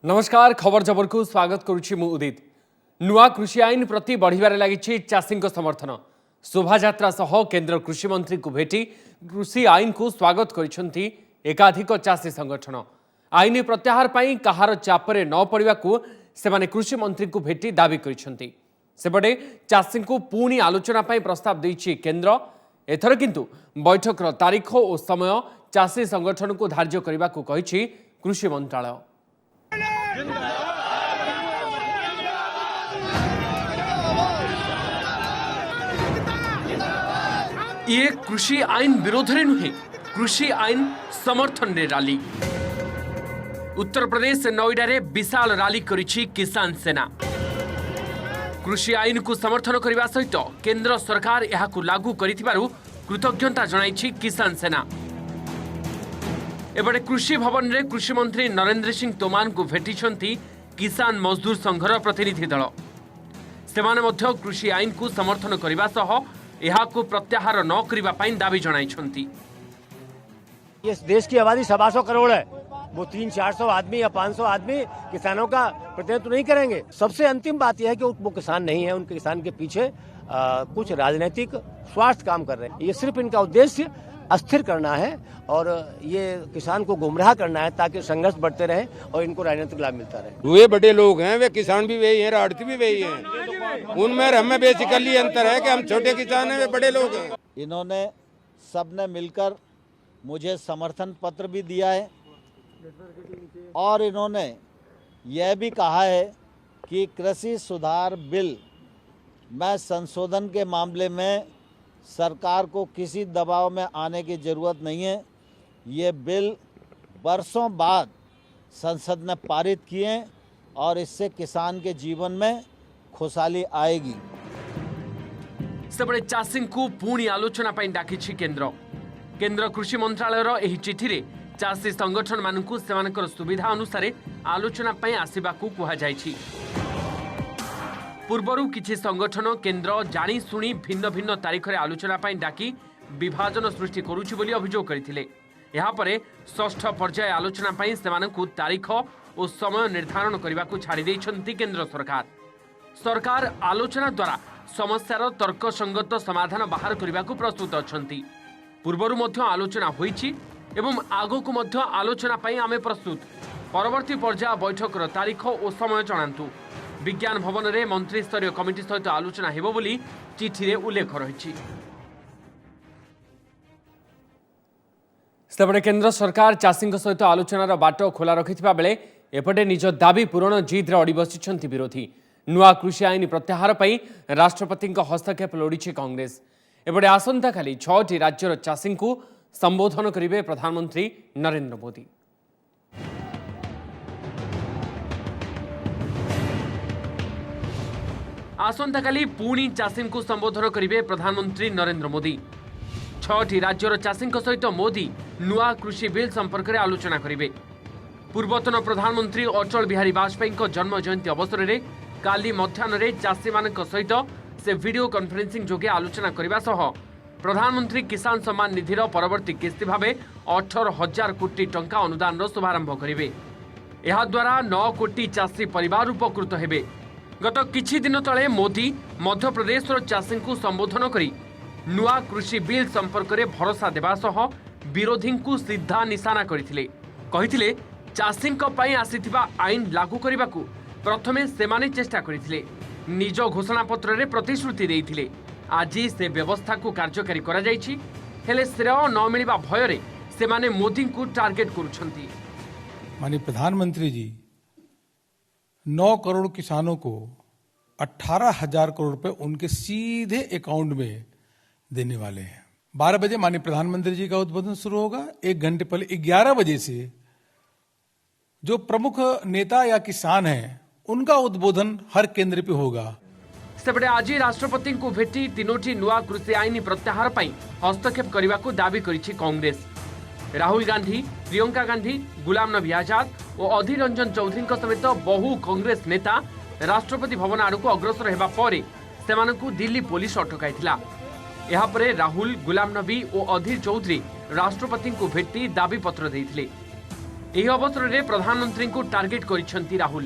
नमस्कार खबर जबर को स्वागत करुछि मु उदित। नुआ कृषि आईन प्रति बढ़िबारे लागिछि चाषी समर्थन। शोभायात्रा सह केंद्र कृषि मंत्री को भेटी कृषि आईन को स्वागत करिसेंति एकाधिक चाषी संगठन। आईन प्रत्याहार पई कहार चापरे न पड़िबाकू सेमाने कृषि मंत्री को भेटी दाबी करिसेंति। सेपटे चाषी को पुणी आलोचना पई प्रस्ताव देछि केंद्र। एथर किंतु बैठकर तारीख और समय चाषी संगठन को धार्य करने को कहिछि कृषि मंत्रालय। ये कृषि आईन विरोध रे नुहे, कृषि आईन समर्थन रे रैली। उत्तर प्रदेश नोएडा रे विशाल रैली करिछि किसान सेना। कृषि आईन को समर्थन करने सहित केंद्र सरकार यहाकू लागू करिथिबारु कृतज्ञता जणाइछि किसान सेना। एबडे कृषि भवन रे कृषि मंत्री नरेंद्र सिंह तोमार को भेटिछंती किसान मजदूर संघर प्रतिनिधि दल। सेमाने मध्य कृषि आईन को समर्थन करने सह यहाकू प्रत्याहार न करबा पई दाबी जणाइछंती। इस देश की आबादी 125 करोड़ है, वो 300-400 आदमी या 500 आदमी किसानों का प्रतिनिधित्व नहीं करेंगे। सबसे अंतिम बात यह है कि वो किसान नहीं है, उनके किसान के पीछे कुछ राजनीतिक स्वार्थ काम कर रहे हैं। ये सिर्फ इनका उद्देश्य अस्थिर करना है और ये किसान को गुमराह करना है ताकि संघर्ष बढ़ते रहे और इनको राजनीतिक लाभ मिलता रहे। वे बड़े लोग हैं, वे किसान भी वही हैं, आड़ती भी वही हैं। उनमें हमें बेसिकली अंतर है कि हम छोटे किसान हैं, वे बड़े लोग हैं। इन्होंने सबने मिलकर मुझे समर्थन पत्र भी दिया है और इन्होंने यह भी कहा है कि कृषि सुधार बिल में संशोधन के मामले में सरकार को किसी दबाव में आने की ज़रूरत नहीं है। ये बिल वर्षों बाद संसद ने पारित किए और इससे किसान के जीवन में खुशहाली आएगी। सबले चाषी को पुणी आलोचना पई डाकिछि केंद्र। केंद्र कृषि मंत्रालयर एही चिठी रे चाषी संगठन मानकु सेमानकर सुविधा अनुसार आलोचना पई आसीबाकू कुहा जायछि। पूर्वरु किछि संगठन केंद्र जानी सुनी भिन्न भिन्न तारीख रे आलोचना पई डाकी विभाजन सृष्टि करूछि बोली अभियोग करथिले। यहाँ परे षष्ठ पर्याय आलोचना पई सेमानकु तारीख और समय निर्धारण करबाकू छाड़ी दैछंती केंद्र सरकार। सरकार आलोचना द्वारा समस्यार तर्कसंगत समाधान बाहर करबाकू प्रस्तुत अछंती। पूर्वरु मध्य आलोचना होईछि एवं आगोकू मध्य आलोचना पई आमे प्रस्तुत। परवर्ती पर्याय बैठकर तारीख और समय जणांतु। विज्ञान भवन रे मंत्री स्तरीय कमिटी सहित आलोचना हेबो बोली चिठी रे उल्लेख रहिछि। सेपटे केंद्र सरकार चाषी सहित आलोचनार बाट खोला रखिथिबा बेले एपटे निज दाबी पूरण जिद रे अड़ी बसिछंती विरोधी। नुआ कृषि आईन प्रत्याहार पई राष्ट्रपति हस्तक्षेप लोड़ीछि कांग्रेस। एपटे आसंता काली 6टी राज्यर चाषी को संबोधन करिवे प्रधानमंत्री नरेंद्र मोदी। आसंता काली पुणी चाषी को संबोधन करिवे प्रधानमंत्री नरेंद्र मोदी। 6टी राज्यर चाषी सहित मोदी नुआ कृषि बिल संपर्क में आलोचना करिवे। पूर्वतन प्रधानमंत्री अटल बिहारी वाजपेयी जन्म जयंती अवसर में काली मध्याह्न चाषी मान सहित से वीडियो कॉन्फ्रेंसिंग जोगे आलोचना करने सह प्रधानमंत्री किसान सम्मान निधि परवर्ती किस्ती भाव 18,000 कोटी टंका अनुदान शुभारंभ करेंगे। याद्वारा 9 कोटी चाषी परिवार उपकृत हेबे। गत किछि दिन तले मोदी मध्य प्रदेश चाषी को संबोधन करी नुआ कृषि बिल संपर्क में भरोसा देवा सह विरोधी को सीधा निशाना करथिले। कहिथिले चाषी आसीथिबा आईन लागू करने को प्रथमे सेमाने चेष्टा करथिले। निज घोषणा पत्र रे प्रतिश्रुति देइथिले। आज से व्यवस्था को कार्यकारी करा जायछि, हेले श्रेय न मिलिबा भयरे सेमाने मोदी को टार्गेट करुछंती। माननीय प्रधानमंत्री जी 9 करोड़ किसानों को 18,000 करोड़ रुपए उनके सीधे अकाउंट में देने वाले हैं। 12 बजे माननीय प्रधानमंत्री जी का उद्बोधन शुरू होगा। 1 घंटे पहले 11 बजे से जो प्रमुख नेता या किसान हैं उनका उद्बोधन हर केंद्र पे होगा। सेपटे आज राष्ट्रपति को भेटी 3टी नुआ कृषि आईन प्रत्याहार पई हस्तक्षेप करने को दाबी करिछि कांग्रेस। राहुल गांधी, प्रियंका गांधी, गुलाम नबी आजाद और अधीर रंजन चौधरी समेत बहु कांग्रेस नेता राष्ट्रपति भवन आड़क अग्रसर हेबा परे सेमानकु दिल्ली पुलिस अटकाइथिला। यहाँ परे राहुल, गुलाम नबी और अधीर चौधरी राष्ट्रपति को भेटी दाबी पत्र देइथिले। ଏହି ଅବସରରେ ପ୍ରଧାନମନ୍ତ୍ରୀଙ୍କୁ ଟାର୍ଗେଟ କରିଛନ୍ତି ରାହୁଲ।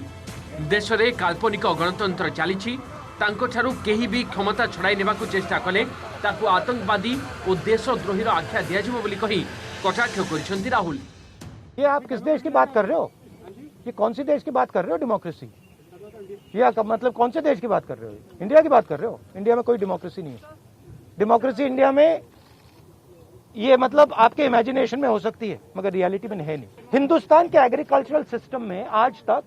ଦେଶରେ କାଳ୍ପନିକ ଗଣତନ୍ତ୍ର ଚାଲିଛି, ତାଙ୍କଠାରୁ କେହି ବି କ୍ଷମତା ଛଡ଼ାଇ ନେବାକୁ ଚେଷ୍ଟା କଲେ ତାକୁ ଆତଙ୍କବାଦୀ ଓ ଦେଶଦ୍ରୋହୀର ଆଖ୍ୟା ଦିଆଯିବ ବୋଲି କହି କଟାକ୍ଷ କରିଛନ୍ତି ରାହୁଲ। ये आप किस देश की बात कर रहे हो? ये कौन सी देश की बात कर रहे हो? डेमोक्रेसी ये मतलब कौन से देश की बात कर रहे हो? इंडिया की बात कर रहे हो? इंडिया में कोई डेमोक्रेसी नहीं है। डेमोक्रेसी इंडिया में ये मतलब आपके इमेजिनेशन में हो सकती है मगर रियलिटी में है नहीं। हिंदुस्तान के एग्रीकल्चरल सिस्टम में आज तक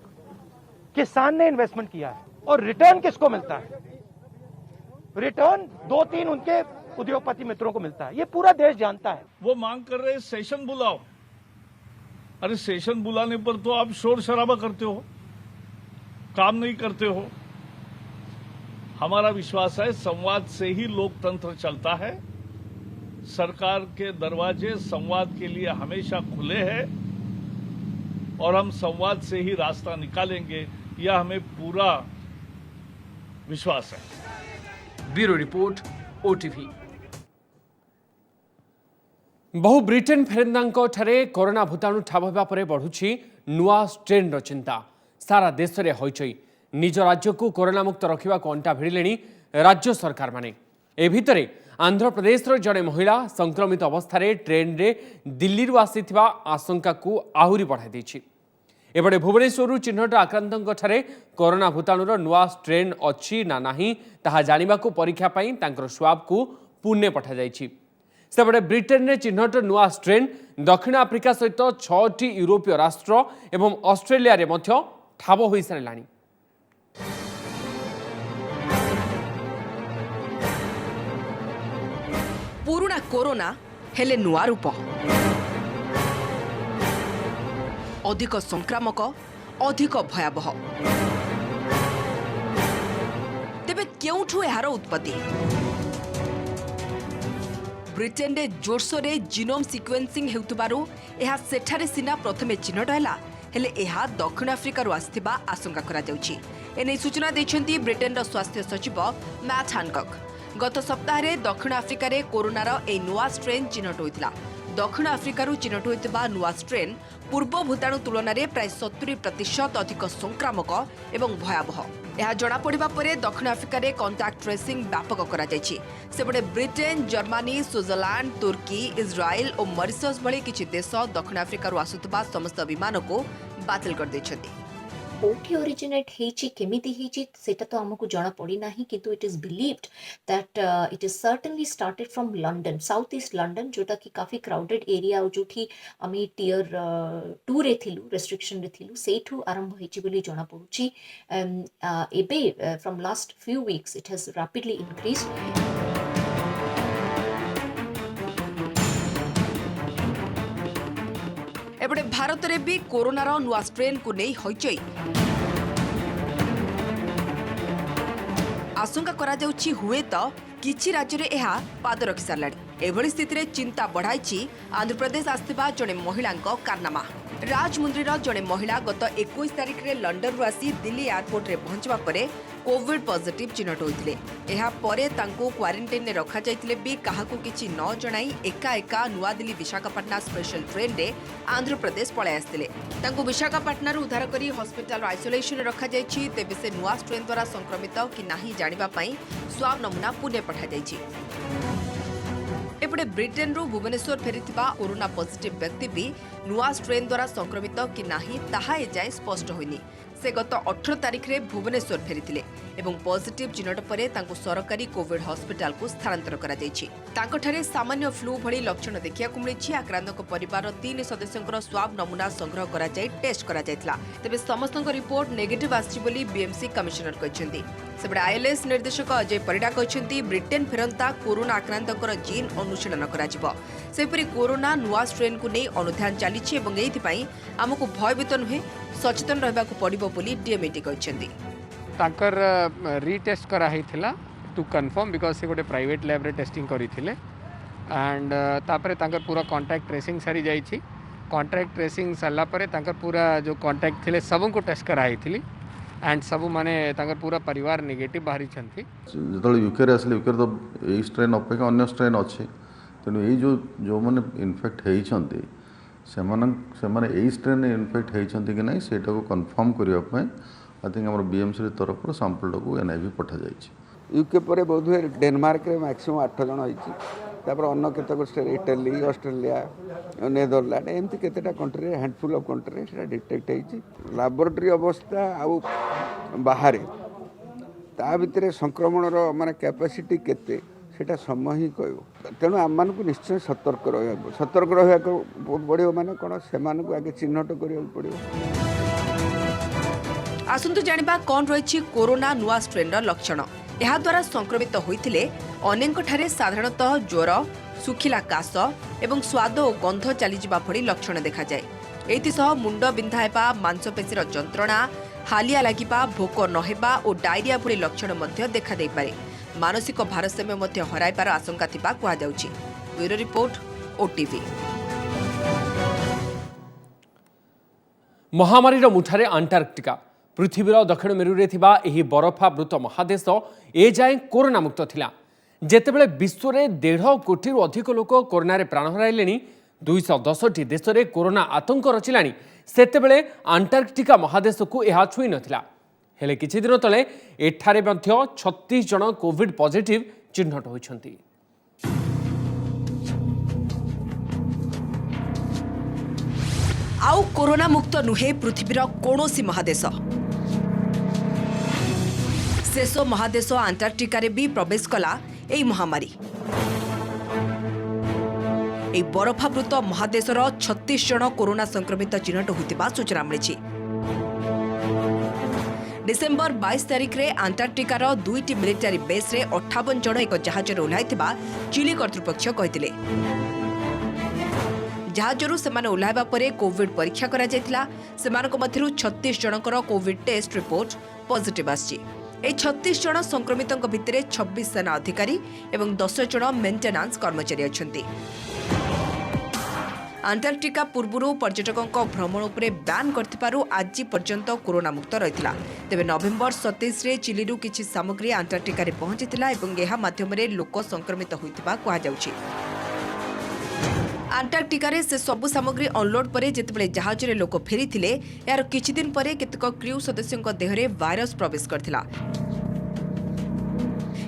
किसान ने इन्वेस्टमेंट किया है और रिटर्न किसको मिलता है? रिटर्न 2-3 उनके उद्योगपति मित्रों को मिलता है। ये पूरा देश जानता है। वो मांग कर रहे सेशन बुलाओ। अरे सेशन बुलाने पर तो आप शोर शराबा करते हो, काम नहीं करते हो। हमारा विश्वास है संवाद से ही लोकतंत्र चलता है। सरकार के दरवाजे संवाद के लिए हमेशा खुले हैं और हम संवाद से ही रास्ता निकालेंगे, यह हमें पूरा विश्वास है। Bureau report, OTV. बहु ब्रिटेन फेरंदांको ठारे कोरोना भूताणु ठाब होगा पर बढ़ुछि नुआ स्ट्रेन चिंता। सारा देश में हईचई निज राज्य को कोरोना मुक्त रखा अंटा भिड़िले राज्य सरकार माने। ए भितरे आंध्र प्रदेश जड़े महिला संक्रमित अवस्था ट्रेन रे दिल्ली आसीथिबा आशंका को आहुरी बढ़ाई देछि। एपटे भुवनेश्वर चिन्हट आक्रांतों ठारे कोरोना भूताणुर नुआ स्ट्रेन अच्छी ना नाही ताहा जानिबाकू परीक्षा पई तांकर स्वाब को पुणे पठा जाइछि। सेपटे ब्रिटेन में चिन्हट नुआ स्ट्रेन दक्षिण आफ्रिका सहित 6टी यूरोपीय राष्ट्र एवं ऑस्ट्रेलिया रे मध्य ठाब हो सारानी। पुराना कोरोना हेले नुआ रूप, अधिक संक्रामक, अधिक भयावह। तेबे केउठु एहार उत्पत्ति? ब्रिटेन रे जोरसोर जीनोम सिक्वेन्सिंग हेउतबारु एहा सेठारे सिना प्रथमे चिन्हट हैला, हेले एहा दक्षिण अफ्रिका आसिथिबा आशंका करा जाउछि। एने सूचना दैछन्ती ब्रिटेन रो स्वास्थ्य सचिव मैट हैनकॉक। गत सप्ताह दक्षिण अफ्रिकार कोरोनार ए नुआ स्ट्रेन चिन्हट होइतिला। दक्षिण अफ्रिकारु चिन्हट होइतिबा नुआ स्ट्रेन पूर्व भूताणु तुलन में प्राय 70% अधिक संक्रामक एवं भयावह। यह जनापड़ा पर दक्षिण अफ्रिकार कॉन्टैक्ट ट्रेसिंग व्यापक करा जायछि। सेपटे ब्रिटेन, जर्मनी, स्विट्जरलैंड, तुर्की, इज्राइल और मॉरिशस भली किछि देश दक्षिण अफ्रिकारु आसुतबा समस्त विमान को बातिल कर दैछन्ति। कोठी ओरिजिनेट हेची केमिति हेची सेटा तो हमको जाना पड़ी नाही, किंतु it is believed that it is certainly started from London, south east London, जोटा कि काफी क्राउडेड एरिया जोठी आमी टियर 2 रे थिलु, रेस्ट्रिक्शन रे थिलु, सेठु आरंभ हेची बोली जाना पड़ुची। एबे from last few weeks it has rapidly increased. एपटे भारत में भी कोरोनार नुआ स्ट्रेन को नहीं हईचई। आशंका करा जाउछि हुए तो किछि राज्य रे एहा पाद रखि सारलाणी। एभली स्थिति रे चिंता बढ़ाइछि आंध्र प्रदेश आस्थिबा जणे महिलांको कारनामा। राजमुंद्रीर जणे महिला गत 21 तारिख रे लंडन रु आसी दिल्ली एयरपोर्ट रे पहुंचवा परे कोविड पॉजिटिव चिन्हट होइतिले। एहा परे तांको क्वारंटाइन रे रखा जाइतिले भी काहाकू किछि न जणाई एका एका नुआ दिल्ली विशाखापट्टना स्पेशल ट्रेन रे आंध्र प्रदेश पळे आस्तिले। तांको विशाखापट्टना रु उद्धार करी हॉस्पिटल आइसोलेशन रे रखा जाइछि। तेबे से नुआ स्ट्रेन द्वारा संक्रमित कि नाही जानिबा पई स्वाब नमूना पुणे पठा जाइछि। एपटे ब्रिटेन रु भुवनेश्वर फेरिथिबा कोरोना पॉजिटिव व्यक्ति भी नुआ स्ट्रेन द्वारा संक्रमित कि नाही ताहा एजाए स्पष्ट होइनी। से गत 18 तारिख रे भुवनेश्वर फेरिथिले एवं पॉजिटिव चिन्हट परे तांको सरकारी कोविड हॉस्पिटल को स्थानांतर करा जायछि। तांको ठारे सामान्य फ्लू भली लक्षण देखिया को मिलिछि। आक्रांतक परिवार 3 सदस्यंकर स्वाब नमूना संग्रह करा जाय टेस्ट करा जायतिला। तबे समस्तक रिपोर्ट नेगेटिव आछि बोली बीएमसी कमिश्नर कहछन्ती। सेबडे आईएलएस निर्देशक अजय परिडा कहछन्ती ब्रिटेन फेरंता कोरोना आक्रांतकर जीन अनुशीलन करा जिवो। सेपरि कोरोना नुआ स्ट्रेन को नै अनुध्यान चलिछि एवं एथि पई हमकु भयभीत नुहे सचेतन रहबा को पड़िबो बोली डीएमएटी कहछन्ती। ताकर रीटेस्ट करा हैथिला टू कंफर्म बिकॉज से गोटे प्राइवेट लैब रे टेस्टिंग करिथिले एंड तापरे ताकर पूरा कांटेक्ट ट्रेसिंग सारी जाइछि। कांटेक्ट ट्रेसिंग सरला परे ताकर पूरा जो कांटेक्ट थिले सबको टेस्ट करा हैथिली एंड सब माने ताकर पूरा परिवार नेगेटिव बाहरी छंती। जतले यूके रे असले यूके तो ए स्ट्रेन अपेक्षा अन्य स्ट्रेन अछि, तेणु ये जो माने इनफेक्ट होती ସେମାନେ ଏଇ ଷ୍ଟ୍ରେନ୍ ଇନଫେକ୍ଟ ହେଇଛନ୍ତି କି ନାହିଁ ସେଇଟାକୁ କନଫର୍ମ କରିବା ପାଇଁ आई थिंक आम बीएमसी तरफ सांपलटा एनआईवी पठा जाइए। यूके पर बोध हुए डेनमार्क मैक्सिमम 8 जन होपर अन्न केतक इटाली ऑस्ट्रेलिया नेदरलैंड एमती केतेटा कंट्री हैंडफुल ऑफ कंट्री से डिटेक्ट होती लैबोरेटरी अवस्था आउ बाहर ता भितर संक्रमण माने कैपेसिटी केते सेटा समय ही कह तेणु आम मान निश्चय सतर्क रहा बहुत बढ़िया माने कौन से आगे चिन्हट करा पड़ो। आसंतु जानिबा कौन रही कोरोना नुआ स्ट्रेन लक्षण यह द्वारा संक्रमित होइथिले अनेकठारे साधारणतः ज्वर सुखिला काश एवं स्वाद और गंध चलीजा भली लक्षण देखा जाए। एथिसह मुंड बिंधा हेबा मांसपेशीर जंत्रणा हालिया लागिबा भोक नहेबा और डायरिया भली लक्षण मध्य देखा देई पारे। मानसिक भारसाम्य मध्य हराइबार आशंका थिबा कुहा जाउछि। Bureau report OTV. महामारीर मुठारे अंटार्कटिका पृथ्वीर दक्षिण मेरुरे थिबा एही बरफावृत महादेश ए जाए कोरोना मुक्त थिला। जेतेबेले विश्व में 1.5 कोटी अधिक लोक कोरोना रे प्राण हराइलेनी 210 देश में कोरोना आतंक रचिलानी सेतेबेले अंटार्कटिका महादेश को यह छुई नथिला। हेले किछि दिन तले एठारे मध्य 36 जन कोविड पॉजिटिव चिन्हट होइछंती। आउ कोरोना मुक्त नुहे पृथ्वीर कौनसी महादेश। शेष महादेश अंटार्कटिका भी प्रवेश कला एई महामारी। एई बरफावृत महादेशर 36 जन कोरोना संक्रमित चिन्हट होइतिबा सूचना मिली। डिसेम्बर 22 तारिख रे अंटार्कटिकार 2टी मिलिटारी बेस रे 58 जन एक जहाज ओह्लाइथिबा चिली कर्तृपक्ष कहिथिले। जहाजरू सेमाने ओह्लाइबा परे कोविड परीक्षा करा जायतिला। सेमानक मध्यरु 36 जनकर कोविड टेस्ट रिपोर्ट पॉजिटिव आछि। ए 36 जन संक्रमितों भितर 26 सेना अधिकारी एवं 10 जन मेंटेनांस कर्मचारी अछंती। अंटार्कटिका पूर्वरु पर्यटकों भ्रमण उपरे बैन करथिबारु आज पर्यंत कोरोना मुक्त रहितला। तेबे नवेम्बर 27 रे चिलीरु किछि सामग्री अंटार्कटिका रे पहुंचितिला एवं एहा माध्यम रे लोक संक्रमित होइतिबा कुहा जाउछि। अंटार्कटिका रे से सबु सामग्री अनलोड परे जेतेबेले जहाज रे लोक फेरिथिले यार किछि दिन परे केतक क्रू सदस्यଙ୍କ देहरे वायरस प्रवेश करथिला।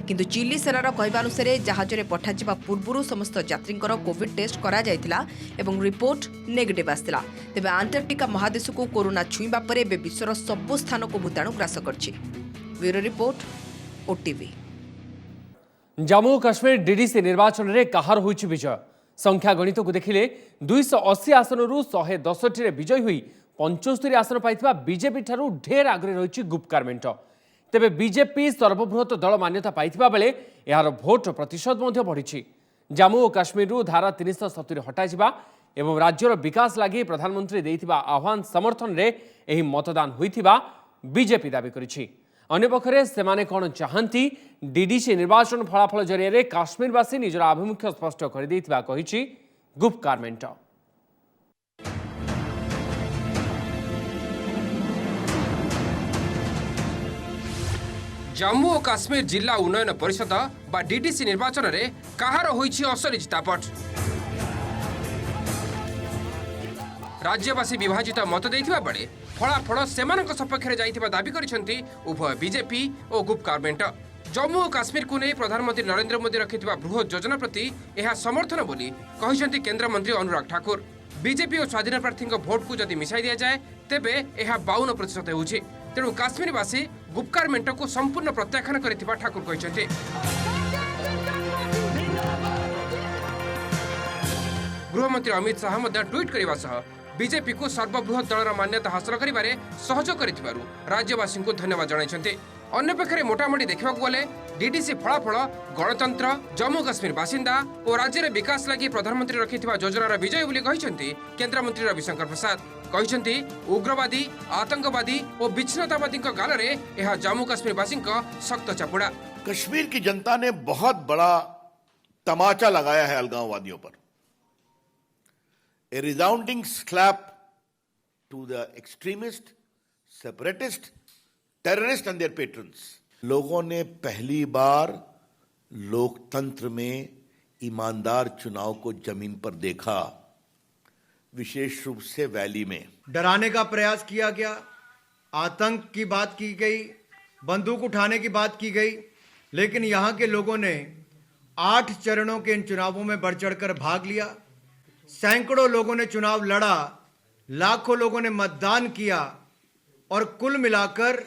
किंतु चिली सेनार कहवा अनुसार जहाज रे पठाजिबा पूर्वरु समस्त यात्रींकर कोविड टेस्ट करा जायतिला एवं रिपोर्ट नेगेटिव आस्तिला। तेबे अंटार्कटिका महादेश को कोरोना छुईबा परे बे विश्वर सबु स्थान को भूताणु ग्रास करछि। Bureau report OTV. Jammu Kashmir DDC निर्वाचन रे कहार होइछि विजय। संख्या गणित को देखिले 280 आसनरू 110 रे विजयी हुई 75 आसन पाइथिबा बीजेपी ठारू ढेर आगरे रहिछि गुप्कार मेंट। तेबे बीजेपी सर्वबृहत दल मान्यता पाइथिबा बेले यार भोट प्रतिशत मध्य बढ़िछि। जम्मू और काश्मीर धारा 370 हटाइबा एवं राज्यर विकास लगी प्रधानमंत्री देइथिबा आह्वान समर्थन रे एही मतदान होइथिबा बीजेपी दाबी करिछि। अन्यपक्षरे सेमाने कोन चाहंती डीडीसी निर्वाचन फलाफल जरिए काश्मीरवासी निजर आभिमुख्य स्पष्ट कर देइथिबा कहिछि गुप्कार मेंट। जम्मू और काश्मीर जिला उन्नयन परिषद बा डीडीसी निर्वाचन रे कहार होइछि असली जितापट। राज्यवासी विभाजित मत देइथिबा बेले फलाफल सेमानक सपक्ष रे जाइथिबा दाबी करिसेंती उभय बीजेपी और गुप्कार मेंट। जम्मू और काश्मीर को नहीं प्रधानमंत्री नरेंद्र मोदी रखिथिबा बृहत योजना प्रति यह समर्थन बोली कहिसेंती केंद्र मंत्री अनुराग ठाकुर। बीजेपी और स्वाधीन प्रार्थी भोट को जदि मिसाई दिया जाए तेबे यह 52% होउछि। तेणु काश्मीरवासी गुप्कार मेंट को संपूर्ण प्रत्याख्यान करिथिबा ठाकुर कहिसेंती। गृहमंत्री अमित शाह मध्य ट्वीट करबा सह बीजेपी को सर्वबृहत दलर मान्यता हासिल करिबारे सहयोग करिथिबारु राज्यवासी को धन्यवाद जणाइछन्ते। अन्य पक्षरे मोटामोटी देखा गले डीडीसी फलाफल गणतंत्र जम्मू काश्मीर बासिंदा और राज्य विकास लगी प्रधानमंत्री रखिथिबा योजनार विजय बोली कहिसेंती केंद्रमंत्री रविशंकर प्रसाद। कहिसेंती उग्रवादी आतंकवादी और विच्छिन्नतावादी गालरे यह जम्मू काश्मीर वासी सख्त चापुड़ा। कश्मीर की जनता ने बहुत बड़ा तमाचा लगाया है अलगाववादियों पर। A resounding slap to the extremist, separatist, terrorist and their patrons. लोगों ने पहली बार लोकतंत्र में ईमानदार चुनाव को जमीन पर देखा। विशेष रूप से वैली में डराने का प्रयास किया गया, आतंक की बात की गई, बंदूक उठाने की बात की गई, लेकिन यहाँ के लोगों ने 8 चरणों के इन चुनावों में बढ़ चढ़कर भाग लिया। सैकड़ों लोगों ने चुनाव लड़ा, लाखों लोगों ने मतदान किया और कुल मिलाकर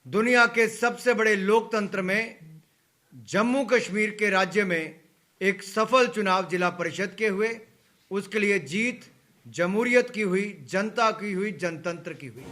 दुनिया के सबसे बड़े लोकतंत्र में जम्मू कश्मीर के राज्य में एक सफल चुनाव जिला परिषद के हुए। उसके लिए जीत जमहूरियत की हुई, जनता की हुई, जनतंत्र की हुई।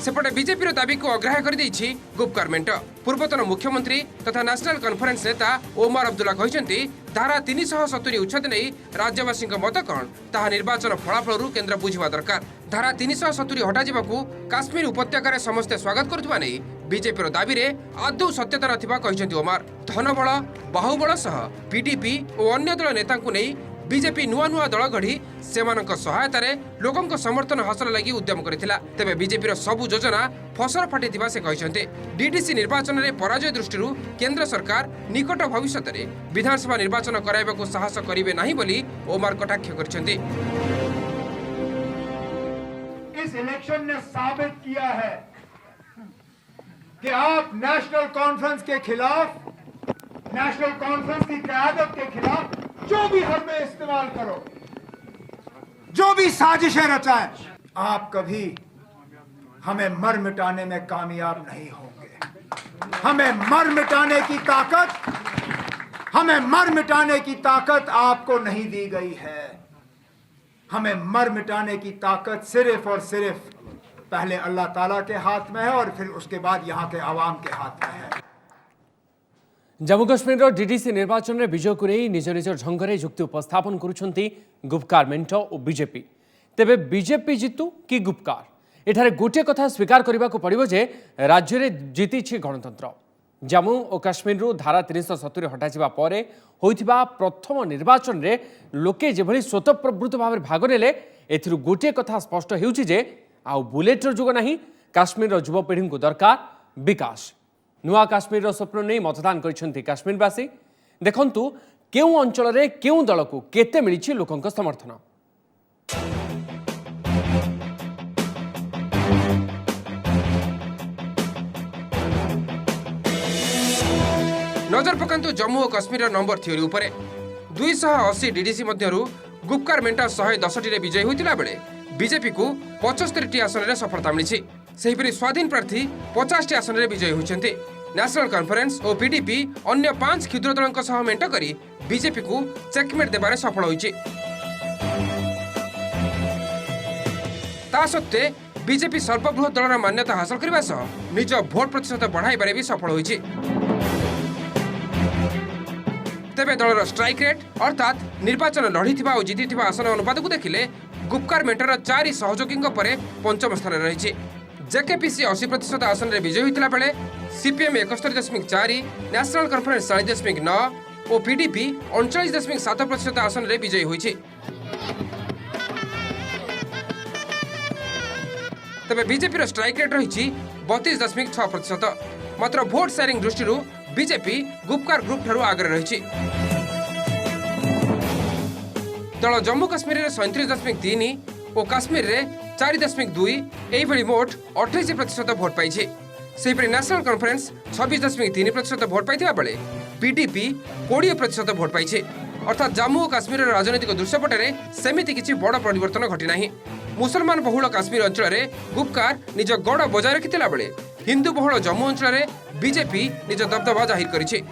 सेपटे बीजेपी दाबी को अग्राह्य कर देछि गुपकार मेंट। पूर्वतन मुख्यमंत्री तथा नेशनल कॉन्फ्रेंस नेता ओमर अब्दुल्ला कहते धारा 370 उच्छेद नहीं राज्यवासी मत कौन ताहा निर्वाचन फलाफल केन्द्र बुझा दरकार। धारा 370 हटा जावाकू काश्मीर उपत्यकार समस्ते स्वागत करुवा नहीं बीजेपी दाबी रे आदौ सत्यता नथिबा कहते ओमर। धनबल बाहुबल सह पीडीपी और अन्य दल नेता नहीं बीजेपी नुआ नुआ दल गढ़ी सेमानक सहायतार लोकंक समर्थन हासिल लगी उद्यम करथिला। तेबे बीजेपी सबु योजना फसल फाटिथिबा से कहते। डीडीसी निर्वाचन में पराजय दृष्टि केंद्र सरकार निकट भविष्य में विधानसभा निर्वाचन कराइबाकू साहस करिवे नहीं बोली ओमर कटाक्ष करछन्ते। इस इलेक्शन ने साबित किया है कि आप नेशनल कॉन्फ्रेंस के खिलाफ, नेशनल कॉन्फ्रेंस की क़यादत के खिलाफ जो भी हमें इस्तेमाल करो, जो भी साजिशें रचाएं, आप कभी हमें मर मिटाने में कामयाब नहीं होंगे। हमें मर मिटाने की ताकत आपको नहीं दी गई है। हमें मर मिटाने की ताकत सिर्फ और सिर्फ पहले अल्लाह ताला के हाथ में है और फिर उसके बाद यहाँ के आवाम के हाथ में है। जम्मू कश्मीर डीडीसी निर्वाचन में विजय को नहीं निज निज ढंग से युक्ति उपस्थापन करुछंती गुपकार मेंट और बीजेपी। तेबे बीजेपी जीतु कि गुपकार, एठारे गोटे कथा स्वीकार करने को पड़ो जे राज्य में जीति गणतंत्र। जम्मू और काश्मीर धारा 370 हटाଯିबा परे होइथिबा प्रथम निर्वाचन में लोके जेभली स्वतःप्रवृत्त भाव भाग नेले एथिरु गोटे कथा स्पष्ट हेउछि जे आउ बुलेटर जुग नहीं काश्मीर युवपीढ़ी को दरकार विकास। नुआ काश्मीर स्वप्न नहीं मतदान करिसेंती काश्मीरवासी। देखंतु केउ अंचल रे केउ दल को केते मिलिछि लोकंक समर्थन। नजर पकांतु जम्मू और काश्मीर नंबर थ्योरी उपरे 280 डीडीसी मध्यरु गुपकार मेंटा 110 रे विजय होइतिला बेले बीजेपी को 75 आसन में सफलता मिली। सेहीपरि स्वाधीन प्रार्थी 50 आसन में विजयी होइछन्ते। नेशनल कॉन्फ्रेंस और पीडीपी अन्य 5 क्षुद्र दलक सह मेंट करी बीजेपी को चेकमेट देबारे सफल होइछि। ता सत्ते बीजेपी सर्वबृहत दलर मान्यता हासिल करबा सह निज भोट प्रतिशत बढ़ाइबारे भी सफल होइछि। तेबे दलर स्ट्राइक रेट अर्थात निर्वाचन लढ़ीथिबा और जीतिथिबा आसन अनुपात को देखिले गुपकार मेंटर 4 सहयोगी परे पंचम स्थान रही। जेकेपीसी 80% आसन में विजयी होता बेले सीपीएम 71.4, नेशनल कॉन्फ्रेंस 40.9 और पीडीपी 39.7% आसन में विजयी होइछि। तबे बीजेपी स्ट्राइक रेट रही 32.6%। मात्र भोट शेयरिंग दृष्टि बीजेपी गुपकार ग्रुप ठारू आगे रही। दल जम्मू काश्मीर 37.3 और काश्मीर रे 4.2 यही मोट 28% भोट पाई। सेहीपरि नेशनल कॉन्फ्रेंस 26.3% भोट पाई बेले पीडीपी 20% भोट पाई। अर्थात जम्मू और काश्मीर राजनीतिक दृश्यपटे सेमिति किछि बड़ परिवर्तन घटिना। मुसलमान बहुल काश्मीर अंचल में गुपकार निज गड़ बजाय रखिथिला बेले हिंदू बहुल जम्मू अंचल में बीजेपी निज दबदबा जाहिर करिछि।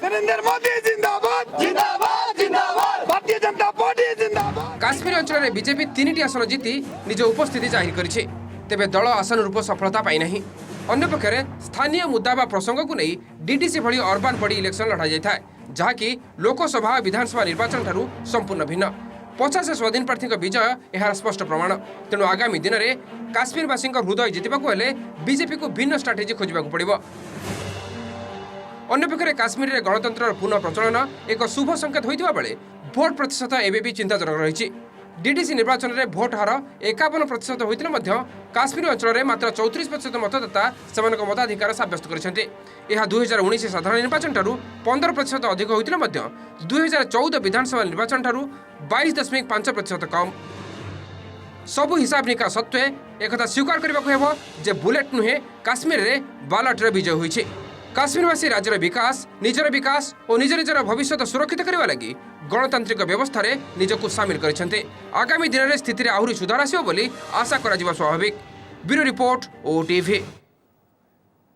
नरेंद्र मोदी जिंदाबाद जिंदाबाद जिंदाबाद, भारतीय जनता पार्टी जिंदाबाद। काश्मीर अंचल में बीजेपी 3टी आसन जीति निज उपस्थिति जाहिर करिछि। तेबे दल आसन रूप सफलता पाई नहीं। अन्य पक्षरे स्थानीय मुद्दा बा प्रसंग को नहीं डीडीसी भली अर्बान बॉडी इलेक्शन लड़ा जाए जहाँकि लोकसभा विधानसभा निर्वाचन ठारू संपूर्ण भिन्न। 50 स्वाधीन प्रार्थी विजय यार स्पष्ट प्रमाण। तेणु आगामी दिन में काश्मीरवासी हृदय जितवाक हेले बीजेपी को भिन्न स्ट्राटेजी खोजा पड़ो। अन्यपक्षे काश्मीर में गणतंत्र पुनः प्रचलन एक शुभ संकेत होता बेले भोट प्रतिशत एवं भी चिंताजनक रही। डीडीसी निर्वाचन में भोट हार 51% होते काश्मीर अंचल में मात्र 34% मतदाता सेमानक मताधिकार सब्यस्त करछन्ते। यह 2019 साधारण निर्वाचन ठारू 15% अधिक होते 2014 विधानसभा निर्वाचन ठारू 22.5% कम। सबु हिसाब निकास सत्वे एक स्वीकार करने जे बुलेट नुहे काश्मीर रे बालट विजय होइछे। काश्मीरवासी राज्यर विकास निजर विकास और निज निजर भविष्य सुरक्षित करने लगी गणतांत्रिक व्यवस्था रे निजकु सामिल करछन्ते। आगामी दिन में स्थिति रे आहुरी सुधार आसियो बोली आशा करा जिबा स्वाभाविक। Bureau report OTV.